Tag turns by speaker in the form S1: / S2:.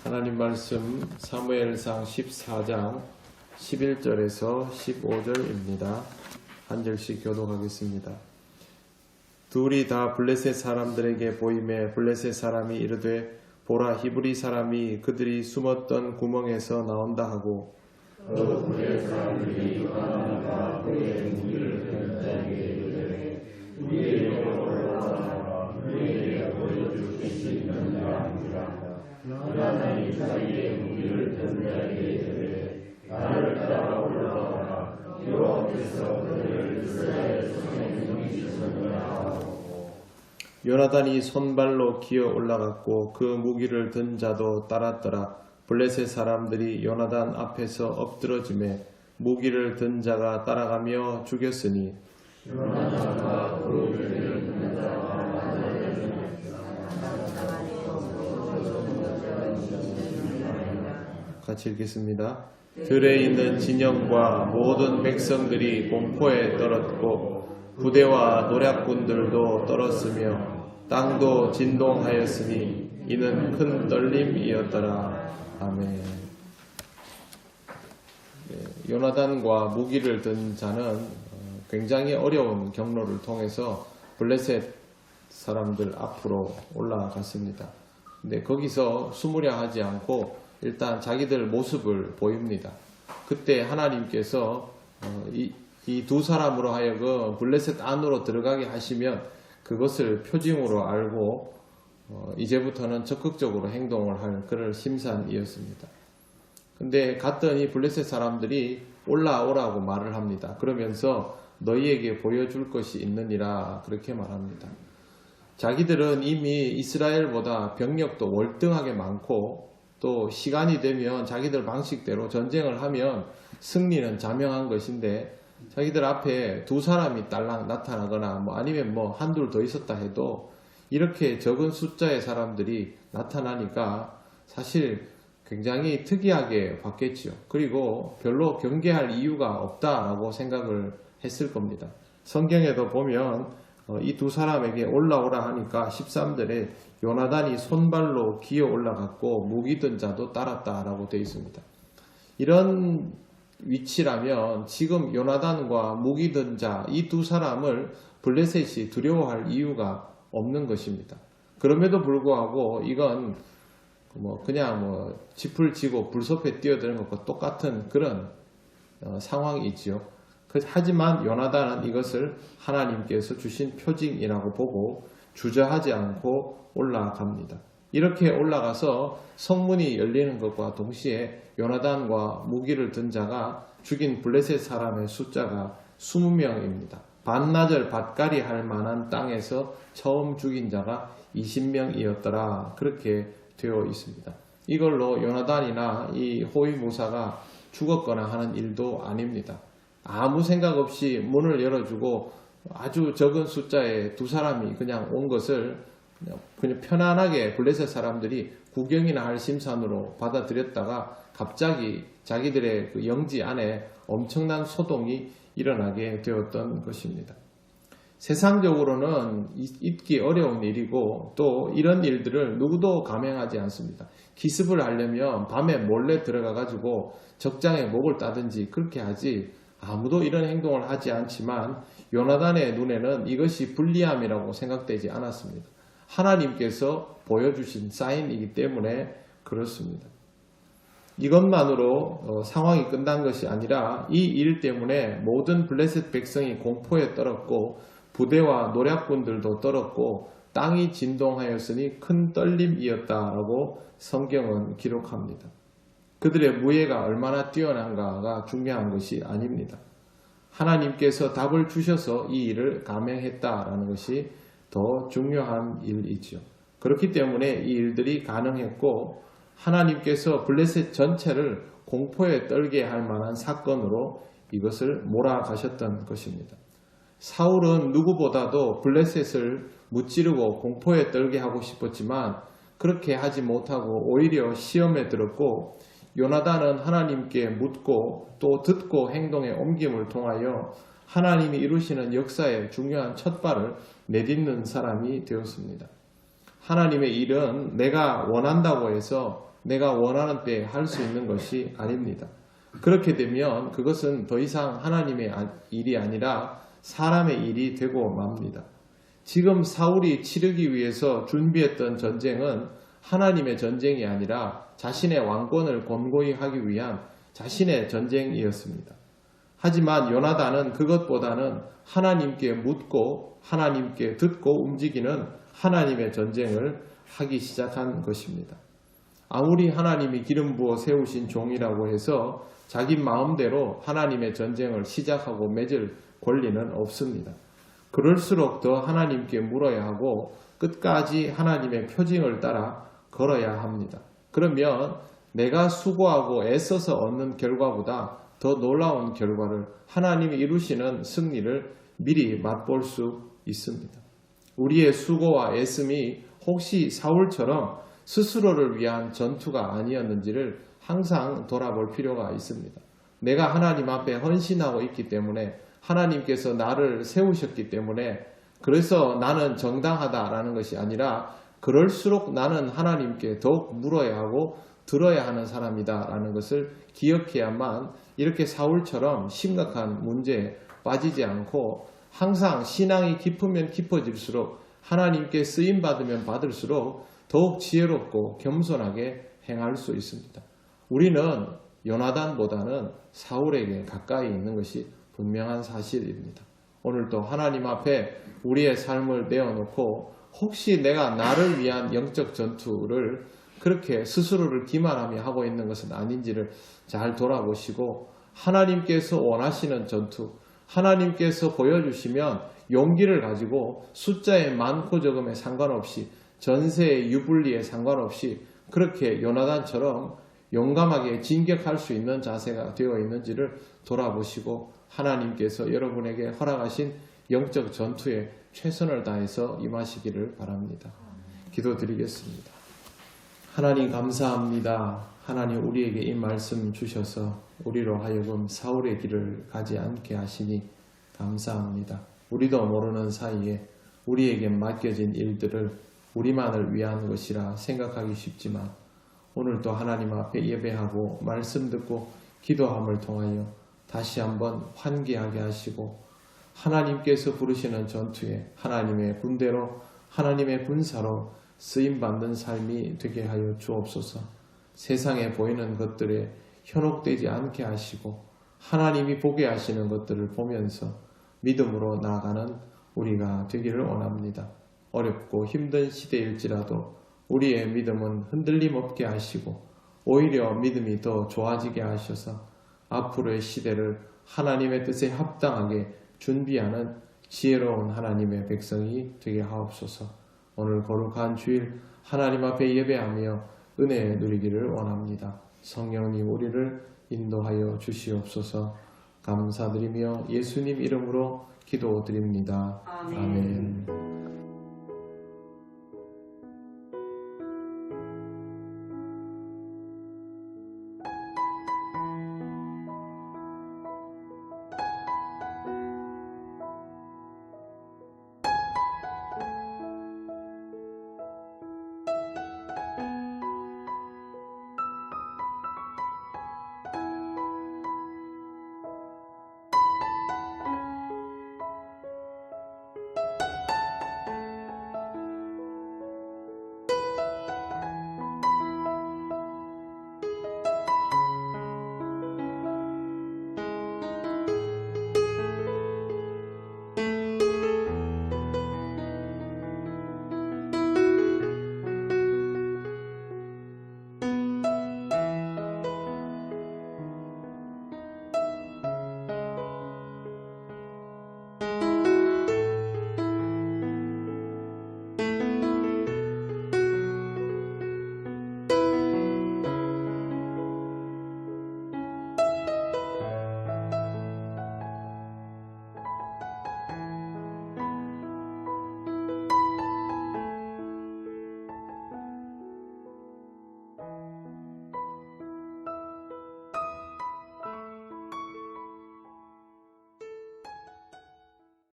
S1: 하나님 말씀 사무엘상 14장 11절에서 15절입니다. 한 절씩 교독하겠습니다. 둘이 다 블레셋 사람들에게 보이매 블레셋 사람이 이르되 보라 히브리 사람이 그들이 숨었던 구멍에서 나온다 하고 또 블레셋 사람들이 요나단과 그의 무기를 든 자에게 이르되 우리의 여호와가 우리에게 보여줄 뜻이 있는 자 아니라 요나단이 자기의 무기를 든 자에게 이르되 나를 따라 올라가라 여호와께서 그를 이스라엘 손에 넘기셨느니라 하고 요나단이 손발로 기어 올라갔고 그 무기를 든 자도 따랐더라. 블레셋 사람들이 요나단 앞에서 엎드러지매 무기를 든 자가 따라가며 죽였으니 요나단과 그 무기를 든 자가 같이 읽겠습니다. 들에 있는 진영과 모든 백성들이 공포에 떨었고 부대와 노략군들도 떨었으며 땅도 진동하였으니 이는 큰 떨림이었더라. 아멘. 요나단과 무기를 든 자는 굉장히 어려운 경로를 통해서 블레셋 사람들 앞으로 올라갔습니다. 근데 거기서 숨으려 하지 않고 일단 자기들 모습을 보입니다. 그때 하나님께서 이 두 사람으로 하여금 블레셋 안으로 들어가게 하시면 그것을 표징으로 알고 이제부터는 적극적으로 행동을 할 그런 심산이었습니다. 근데 갔더니 블레셋 사람들이 올라오라고 말을 합니다. 그러면서 너희에게 보여줄 것이 있느니라 그렇게 말합니다. 자기들은 이미 이스라엘보다 병력도 월등하게 많고 또 시간이 되면 자기들 방식대로 전쟁을 하면 승리는 자명한 것인데 자기들 앞에 두 사람이 딸랑 나타나거나 아니면 한둘 더 있었다 해도 이렇게 적은 숫자의 사람들이 나타나니까 사실 굉장히 특이하게 봤겠지요. 그리고 별로 경계할 이유가 없다라고 생각을 했을 겁니다. 성경에도 보면 이 두 사람에게 올라오라 하니까 13절에 요나단이 손발로 기어 올라갔고 무기 든 자도 따랐다라고 되어 있습니다. 이런 위치라면 지금 요나단과 무기 든 자 이 두 사람을 블레셋이 두려워할 이유가 없는 것입니다. 그럼에도 불구하고 이건 그냥 짚을 지고 불섭에 뛰어드는 것과 똑같은 그런 상황이지요. 하지만 요나단은 이것을 하나님께서 주신 표징이라고 보고 주저하지 않고 올라갑니다. 이렇게 올라가서 성문이 열리는 것과 동시에 요나단과 무기를 든 자가 죽인 블레셋 사람의 숫자가 20명입니다. 반나절 밭갈이 할 만한 땅에서 처음 죽인 자가 20명이었더라. 그렇게 되어 있습니다. 이걸로 요나단이나 이 호위무사가 죽었거나 하는 일도 아닙니다. 아무 생각 없이 문을 열어주고 아주 적은 숫자의 두 사람이 그냥 온 것을 그냥 편안하게 블레셋 사람들이 구경이나 할 심산으로 받아들였다가 갑자기 자기들의 그 영지 안에 엄청난 소동이 일어나게 되었던 것입니다. 세상적으로는 잊기 어려운 일이고 또 이런 일들을 누구도 감행하지 않습니다. 기습을 하려면 밤에 몰래 들어가 가지고 적장에 목을 따든지 그렇게 하지 아무도 이런 행동을 하지 않지만 요나단의 눈에는 이것이 불리함이라고 생각되지 않았습니다. 하나님께서 보여주신 사인이기 때문에 그렇습니다. 이것만으로 상황이 끝난 것이 아니라 이 일 때문에 모든 블레셋 백성이 공포에 떨었고 부대와 노략군들도 떨었고 땅이 진동하였으니 큰 떨림이었다라고 성경은 기록합니다. 그들의 무예가 얼마나 뛰어난가가 중요한 것이 아닙니다. 하나님께서 답을 주셔서 이 일을 감행했다라는 것이 더 중요한 일이죠. 그렇기 때문에 이 일들이 가능했고 하나님께서 블레셋 전체를 공포에 떨게 할 만한 사건으로 이것을 몰아가셨던 것입니다. 사울은 누구보다도 블레셋을 무찌르고 공포에 떨게 하고 싶었지만 그렇게 하지 못하고 오히려 시험에 들었고 요나단은 하나님께 묻고 또 듣고 행동의 옮김을 통하여 하나님이 이루시는 역사의 중요한 첫발을 내딛는 사람이 되었습니다. 하나님의 일은 내가 원한다고 해서 내가 원하는 때 할 수 있는 것이 아닙니다. 그렇게 되면 그것은 더 이상 하나님의 일이 아니라 사람의 일이 되고 맙니다. 지금 사울이 치르기 위해서 준비했던 전쟁은 하나님의 전쟁이 아니라 자신의 왕권을 권고히 하기 위한 자신의 전쟁이었습니다. 하지만 요나단은 그것보다는 하나님께 묻고 하나님께 듣고 움직이는 하나님의 전쟁을 하기 시작한 것입니다. 아무리 하나님이 기름 부어 세우신 종이라고 해서 자기 마음대로 하나님의 전쟁을 시작하고 맺을 권리는 없습니다. 그럴수록 더 하나님께 물어야 하고 끝까지 하나님의 표징을 따라 걸어야 합니다. 그러면 내가 수고하고 애써서 얻는 결과보다 더 놀라운 결과를 하나님이 이루시는 승리를 미리 맛볼 수 있습니다. 우리의 수고와 애씀이 혹시 사울처럼 스스로를 위한 전투가 아니었는지를 항상 돌아볼 필요가 있습니다. 내가 하나님 앞에 헌신하고 있기 때문에 하나님께서 나를 세우셨기 때문에 그래서 나는 정당하다라는 것이 아니라 그럴수록 나는 하나님께 더욱 물어야 하고 들어야 하는 사람이다라는 것을 기억해야만 이렇게 사울처럼 심각한 문제에 빠지지 않고 항상 신앙이 깊으면 깊어질수록 하나님께 쓰임받으면 받을수록 더욱 지혜롭고 겸손하게 행할 수 있습니다. 우리는 요나단보다는 사울에게 가까이 있는 것이 분명한 사실입니다. 오늘도 하나님 앞에 우리의 삶을 내어놓고 혹시 내가 나를 위한 영적 전투를 그렇게 스스로를 기만하며 하고 있는 것은 아닌지를 잘 돌아보시고 하나님께서 원하시는 전투, 하나님께서 보여주시면 용기를 가지고 숫자의 많고 적음에 상관없이 전세의 유불리에 상관없이 그렇게 요나단처럼 용감하게 진격할 수 있는 자세가 되어 있는지를 돌아보시고 하나님께서 여러분에게 허락하신 영적 전투에 최선을 다해서 임하시기를 바랍니다. 기도드리겠습니다. 하나님 감사합니다. 하나님 우리에게 이 말씀 주셔서 우리로 하여금 사울의 길을 가지 않게 하시니 감사합니다. 우리도 모르는 사이에 우리에게 맡겨진 일들을 우리만을 위한 것이라 생각하기 쉽지만 오늘도 하나님 앞에 예배하고 말씀 듣고 기도함을 통하여 다시 한번 환기하게 하시고 하나님께서 부르시는 전투에 하나님의 군대로 하나님의 군사로 쓰임받는 삶이 되게 하여 주옵소서. 세상에 보이는 것들에 현혹되지 않게 하시고 하나님이 보게 하시는 것들을 보면서 믿음으로 나아가는 우리가 되기를 원합니다. 어렵고 힘든 시대일지라도 우리의 믿음은 흔들림 없게 하시고 오히려 믿음이 더 좋아지게 하셔서 앞으로의 시대를 하나님의 뜻에 합당하게 준비하는 지혜로운 하나님의 백성이 되게 하옵소서. 오늘 거룩한 주일 하나님 앞에 예배하며 은혜 누리기를 원합니다. 성령님 우리를 인도하여 주시옵소서. 감사드리며 예수님 이름으로 기도드립니다. 아멘.